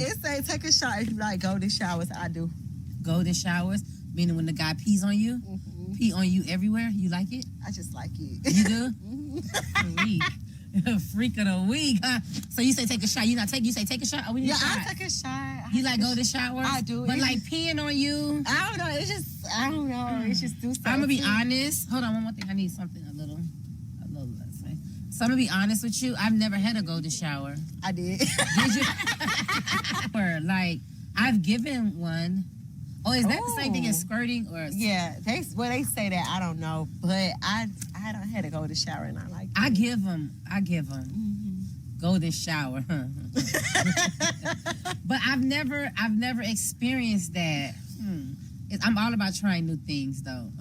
It say take a shower. If you like golden showers, I do. Golden showers, meaning when the guy pees on you, pee on you everywhere. You like it? I just like it. You do? Freak. Freak of the week, huh? So you say take a shot. You say take a shot. Oh, we need a shot. I take a shot. You like golden showers? I do. But like peeing on you? I don't know. I don't know. It's just do something. I'm gonna be honest. Hold on, one more thing. I need something a little less. Right? So I'm gonna be honest with you. I've never had a golden shower. I did. Did you? Like I've given one. Oh, is that the same thing as squirting or? Yeah, they say that. I don't know, but I don't had to go to shower and I like it. I give them. Golden shower. But I've never experienced that. I'm all about trying new things though.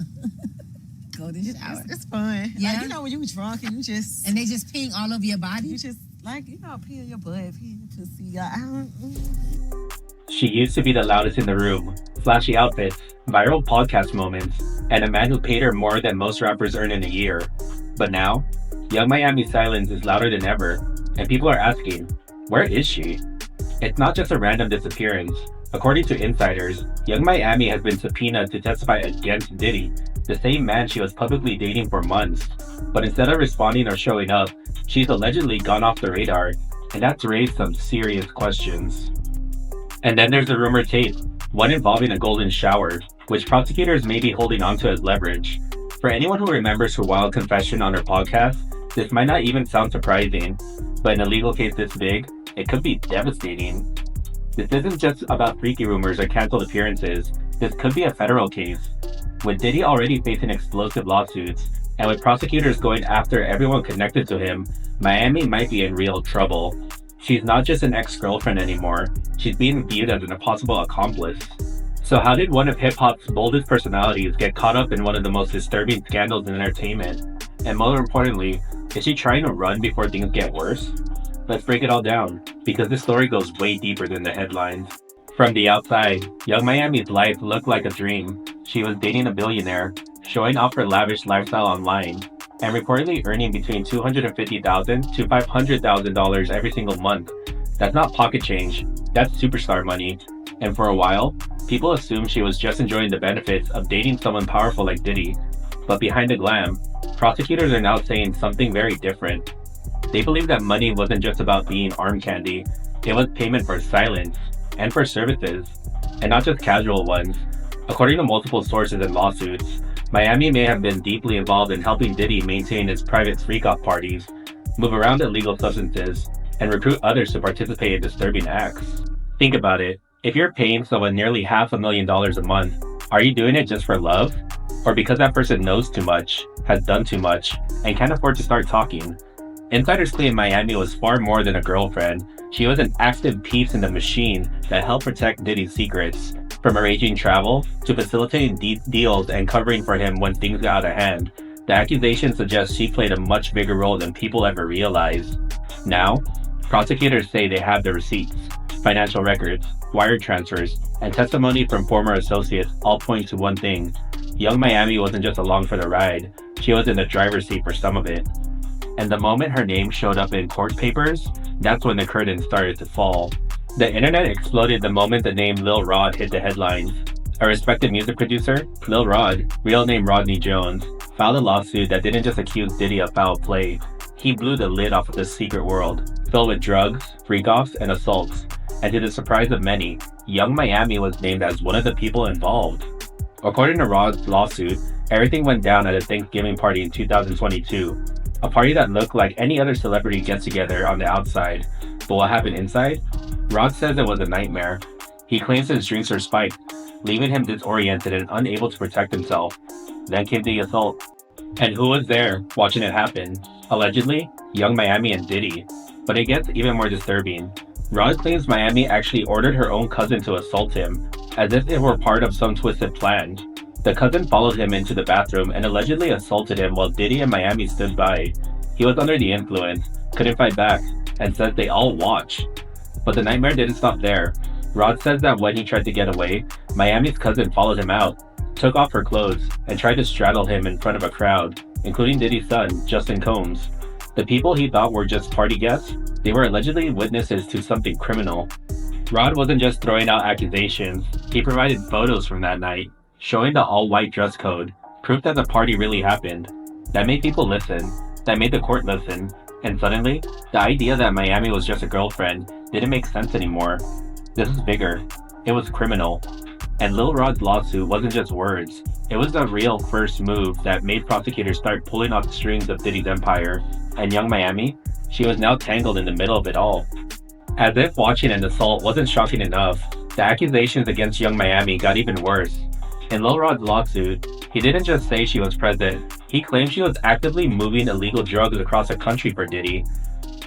Golden shower. It's fun. Yeah. Like, when you drunk and and they just peeing all over your body. You just pee in your butt, pee in your pussy. She used to be the loudest in the room, flashy outfits, viral podcast moments, and a man who paid her more than most rappers earn in a year. But now, Young Miami's silence is louder than ever, and people are asking, where is she? It's not just a random disappearance. According to insiders, Young Miami has been subpoenaed to testify against Diddy, the same man she was publicly dating for months. But instead of responding or showing up, she's allegedly gone off the radar, and that's raised some serious questions. And then there's the rumored tape, one involving a golden shower, which prosecutors may be holding onto as leverage. For anyone who remembers her wild confession on her podcast, this might not even sound surprising, but in a legal case this big, it could be devastating. This isn't just about freaky rumors or canceled appearances, this could be a federal case. With Diddy already facing explosive lawsuits, and with prosecutors going after everyone connected to him, Miami might be in real trouble. She's not just an ex-girlfriend anymore, she's being viewed as an possible accomplice. So how did one of hip-hop's boldest personalities get caught up in one of the most disturbing scandals in entertainment? And more importantly, is she trying to run before things get worse? Let's break it all down, because this story goes way deeper than the headlines. From the outside, Young Miami's life looked like a dream. She was dating a billionaire, showing off her lavish lifestyle online, and reportedly earning between $250,000 to $500,000 every single month. That's not pocket change, that's superstar money. And for a while, people assumed she was just enjoying the benefits of dating someone powerful like Diddy. But behind the glam, prosecutors are now saying something very different. They believe that money wasn't just about being arm candy, it was payment for silence, and for services, and not just casual ones. According to multiple sources and lawsuits, Miami may have been deeply involved in helping Diddy maintain his private freak-off parties, move around illegal substances, and recruit others to participate in disturbing acts. Think about it. If you're paying someone nearly $500,000 a month, are you doing it just for love? Or because that person knows too much, has done too much, and can't afford to start talking? Insiders claim Miami was far more than a girlfriend. She was an active piece in the machine that helped protect Diddy's secrets, from arranging travel to facilitating deals and covering for him when things got out of hand. The accusation suggests she played a much bigger role than people ever realized. Now, prosecutors say they have the receipts, financial records, wire transfers, and testimony from former associates all point to one thing. Young Miami wasn't just along for the ride, she was in the driver's seat for some of it. And the moment her name showed up in court papers, that's when the curtain started to fall. The internet exploded the moment the name Lil Rod hit the headlines. A respected music producer, Lil Rod, real name Rodney Jones, filed a lawsuit that didn't just accuse Diddy of foul play. He blew the lid off of this secret world, filled with drugs, freak-offs, and assaults. And to the surprise of many, Young Miami was named as one of the people involved. According to Rod's lawsuit, everything went down at a Thanksgiving party in 2022. A party that looked like any other celebrity get-together on the outside. But what happened inside? Rod says it was a nightmare. He claims his drinks were spiked, leaving him disoriented and unable to protect himself. Then came the assault. And who was there watching it happen? Allegedly, Young Miami and Diddy. But it gets even more disturbing. Rod claims Miami actually ordered her own cousin to assault him, as if it were part of some twisted plan. The cousin followed him into the bathroom and allegedly assaulted him while Diddy and Miami stood by. He was under the influence, couldn't fight back, and says they all watched. But the nightmare didn't stop there. Rod says that when he tried to get away, Miami's cousin followed him out, took off her clothes, and tried to straddle him in front of a crowd, including Diddy's son, Justin Combs. The people he thought were just party guests, they were allegedly witnesses to something criminal. Rod wasn't just throwing out accusations, he provided photos from that night, showing the all-white dress code, proof that the party really happened. That made people listen, that made the court listen, and suddenly, the idea that Miami was just a girlfriend didn't make sense anymore. This is bigger. It was criminal. And Lil Rod's lawsuit wasn't just words. It was the real first move that made prosecutors start pulling off the strings of Diddy's empire. And young Miami, she was now tangled in the middle of it all. As if watching an assault wasn't shocking enough, the accusations against young Miami got even worse. In Lil Rod's lawsuit, he didn't just say she was present, he claimed she was actively moving illegal drugs across the country for Diddy.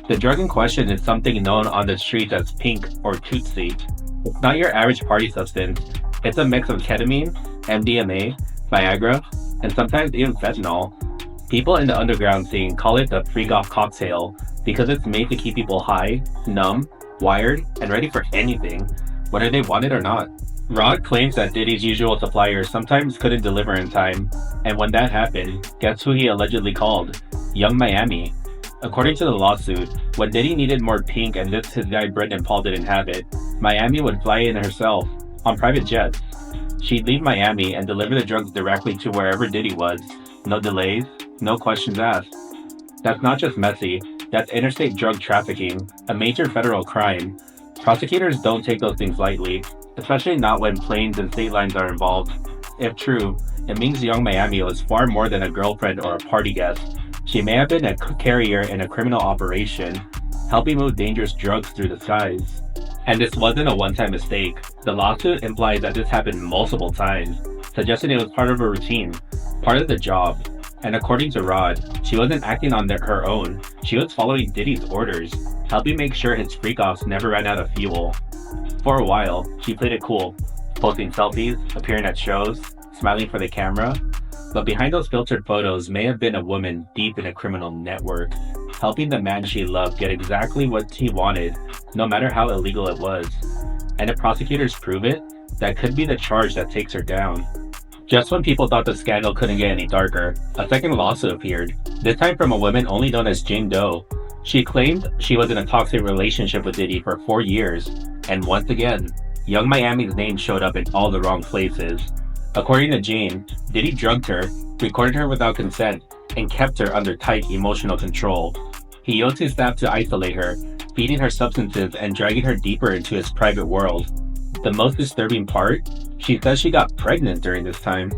The drug in question is something known on the streets as pink or tootsie. It's not your average party substance. It's a mix of ketamine, MDMA, Viagra, and sometimes even fentanyl. People in the underground scene call it the freak-off cocktail because it's made to keep people high, numb, wired, and ready for anything, whether they want it or not. Rod claims that Diddy's usual suppliers sometimes couldn't deliver in time, and when that happened, guess who he allegedly called? Young Miami. According to the lawsuit, when Diddy needed more pink and this his guy Brendan Paul didn't have it, Miami would fly in herself, on private jets. She'd leave Miami and deliver the drugs directly to wherever Diddy was. No delays, no questions asked. That's not just messy, that's interstate drug trafficking, a major federal crime. Prosecutors don't take those things lightly, especially not when planes and state lines are involved. If true, it means young Miami was far more than a girlfriend or a party guest. She may have been a carrier in a criminal operation, helping move dangerous drugs through the skies. And this wasn't a one-time mistake. The lawsuit implies that this happened multiple times, suggesting it was part of a routine, part of the job. And according to Rod, she wasn't acting on her own. She was following Diddy's orders, helping make sure his freak-offs never ran out of fuel. For a while, she played it cool, posting selfies, appearing at shows, smiling for the camera. But behind those filtered photos may have been a woman deep in a criminal network, helping the man she loved get exactly what he wanted, no matter how illegal it was. And if prosecutors prove it, that could be the charge that takes her down. Just when people thought the scandal couldn't get any darker, a second lawsuit appeared, this time from a woman only known as Jane Doe. She claimed she was in a toxic relationship with Diddy for 4 years, and once again, young Miami's name showed up in all the wrong places. According to Jane, Diddy drugged her, recorded her without consent, and kept her under tight emotional control. He used his staff to isolate her, feeding her substances and dragging her deeper into his private world. The most disturbing part? She says she got pregnant during this time.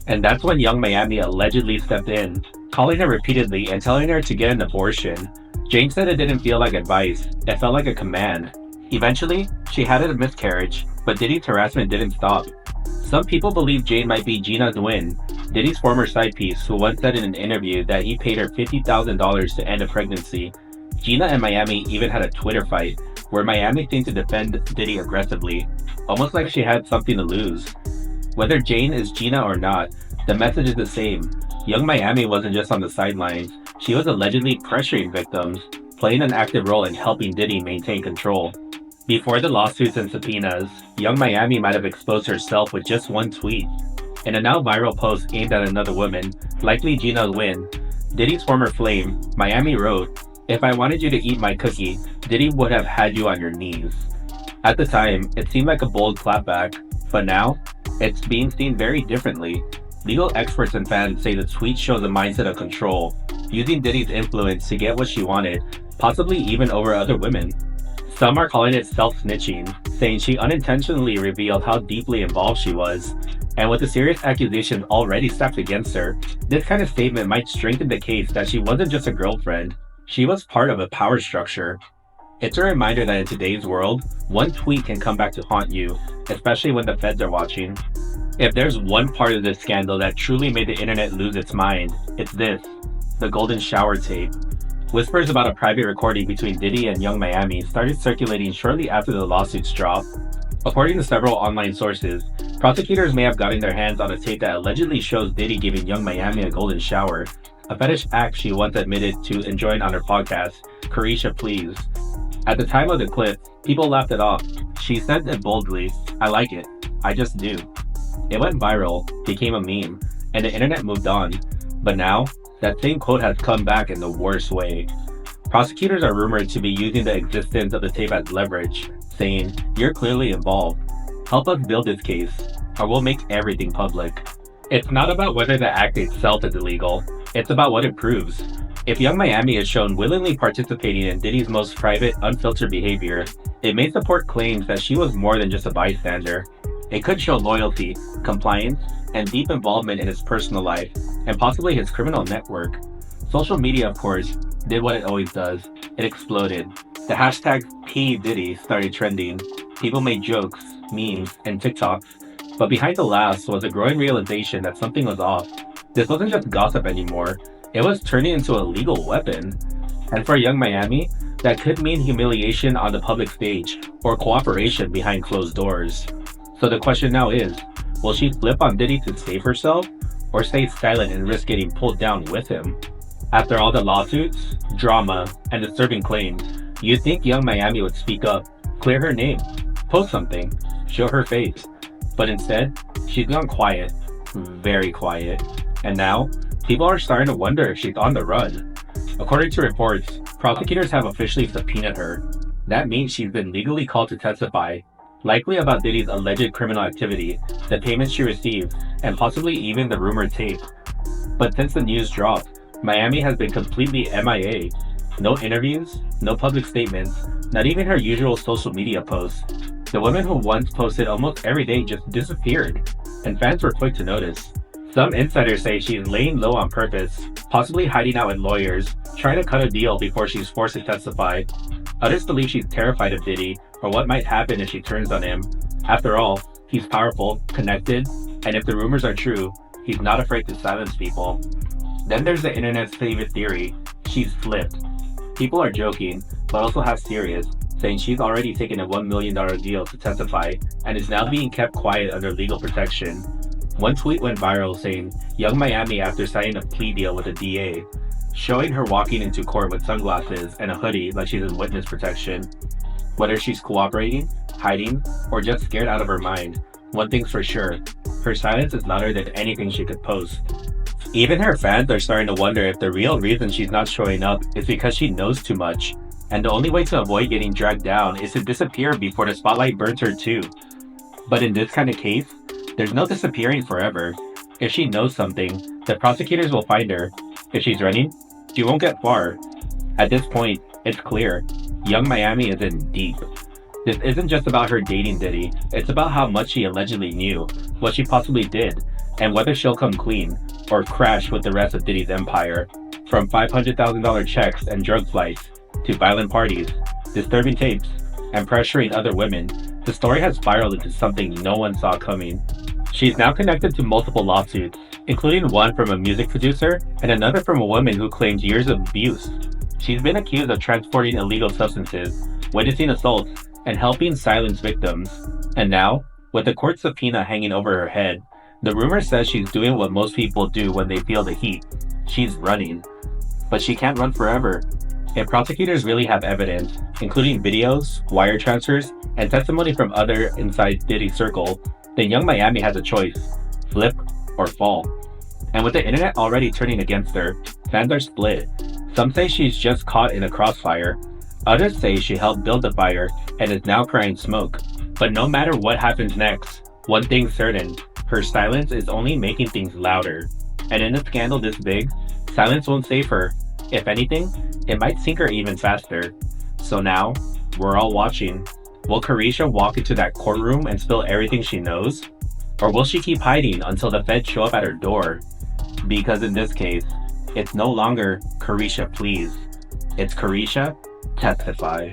And that's when young Miami allegedly stepped in, calling her repeatedly and telling her to get an abortion. Jane said it didn't feel like advice, it felt like a command. Eventually, she had a miscarriage, but Diddy's harassment didn't stop. Some people believe Jane might be Gina Nguyen, Diddy's former side piece, who once said in an interview that he paid her $50,000 to end a pregnancy. Gina and Miami even had a Twitter fight, where Miami seemed to defend Diddy aggressively, almost like she had something to lose. Whether Jane is Gina or not, the message is the same. Young Miami wasn't just on the sidelines, she was allegedly pressuring victims, playing an active role in helping Diddy maintain control. Before the lawsuits and subpoenas, young Miami might have exposed herself with just one tweet. In a now viral post aimed at another woman, likely Gina Nguyen, Diddy's former flame, Miami wrote, "If I wanted you to eat my cookie, Diddy would have had you on your knees." At the time, it seemed like a bold clapback, but now, it's being seen very differently. Legal experts and fans say the tweet shows a mindset of control, using Diddy's influence to get what she wanted, possibly even over other women. Some are calling it self-snitching, saying she unintentionally revealed how deeply involved she was. And with the serious accusations already stacked against her, this kind of statement might strengthen the case that she wasn't just a girlfriend, she was part of a power structure. It's a reminder that in today's world, one tweet can come back to haunt you, especially when the feds are watching. If there's one part of this scandal that truly made the internet lose its mind, it's this, the golden shower tape. Whispers about a private recording between Diddy and young Miami started circulating shortly after the lawsuits dropped. According to several online sources, prosecutors may have gotten their hands on a tape that allegedly shows Diddy giving young Miami a golden shower, a fetish act she once admitted to enjoying on her podcast, Caresha Please. At the time of the clip, people laughed it off. She said it boldly, "I like it. I just do." It went viral, became a meme, and the internet moved on. But now, that same quote has come back in the worst way. Prosecutors are rumored to be using the existence of the tape as leverage, saying, "You're clearly involved. Help us build this case, or we'll make everything public." It's not about whether the act itself is illegal, it's about what it proves. If Young Miami is shown willingly participating in Diddy's most private, unfiltered behavior, it may support claims that she was more than just a bystander. It could show loyalty, compliance, and deep involvement in his personal life, and possibly his criminal network. Social media, of course, did what it always does. It exploded. The hashtag #PDiddy started trending. People made jokes, memes, and TikToks. But behind the last was a growing realization that something was off. This wasn't just gossip anymore. It was turning into a legal weapon. And for Young Miami, that could mean humiliation on the public stage or cooperation behind closed doors. So the question now is, will she flip on Diddy to save herself, or stay silent and risk getting pulled down with him? After all the lawsuits, drama, and disturbing claims, you'd think Young Miami would speak up, clear her name, post something, show her face. But instead, she's gone quiet, very quiet. And now, people are starting to wonder if she's on the run. According to reports, prosecutors have officially subpoenaed her. That means she's been legally called to testify, likely about Diddy's alleged criminal activity, the payments she received, and possibly even the rumored tape. But since the news dropped, Miami has been completely MIA. No interviews, no public statements, not even her usual social media posts. The woman who once posted almost every day just disappeared, and fans were quick to notice. Some insiders say she's laying low on purpose, possibly hiding out with lawyers, trying to cut a deal before she's forced to testify. Others believe she's terrified of Diddy, or what might happen if she turns on him. After all, he's powerful, connected, and if the rumors are true, he's not afraid to silence people. Then there's the internet's favorite theory, she's flipped. People are joking, but also half serious, saying she's already taken a $1 million deal to testify and is now being kept quiet under legal protection. One tweet went viral saying, "Young Miami after signing a plea deal with a DA," showing her walking into court with sunglasses and a hoodie like she's in witness protection. Whether she's cooperating, hiding, or just scared out of her mind, one thing's for sure, her silence is louder than anything she could post. Even her fans are starting to wonder if the real reason she's not showing up is because she knows too much, and the only way to avoid getting dragged down is to disappear before the spotlight burns her too. But in this kind of case, there's no disappearing forever. If she knows something, the prosecutors will find her. If she's running, she won't get far. At this point, it's clear, Young Miami is in deep. This isn't just about her dating Diddy, it's about how much she allegedly knew, what she possibly did, and whether she'll come clean, or crash with the rest of Diddy's empire. From $500,000 checks and drug flights, to violent parties, disturbing tapes, and pressuring other women, the story has spiraled into something no one saw coming. She's now connected to multiple lawsuits, including one from a music producer and another from a woman who claims years of abuse. She's been accused of transporting illegal substances, witnessing assaults, and helping silence victims. And now, with the court subpoena hanging over her head, the rumor says she's doing what most people do when they feel the heat. She's running. But she can't run forever. If prosecutors really have evidence, including videos, wire transfers, and testimony from others inside Diddy's circle, then Young Miami has a choice, flip or fall. And with the internet already turning against her, fans are split. Some say she's just caught in a crossfire. Others say she helped build the fire and is now crying smoke. But no matter what happens next, one thing's certain, her silence is only making things louder. And in a scandal this big, silence won't save her. If anything, it might sink her even faster. So now, we're all watching. Will Caresha walk into that courtroom and spill everything she knows? Or will she keep hiding until the feds show up at her door? Because in this case, it's no longer Caresha please. It's Caresha testify.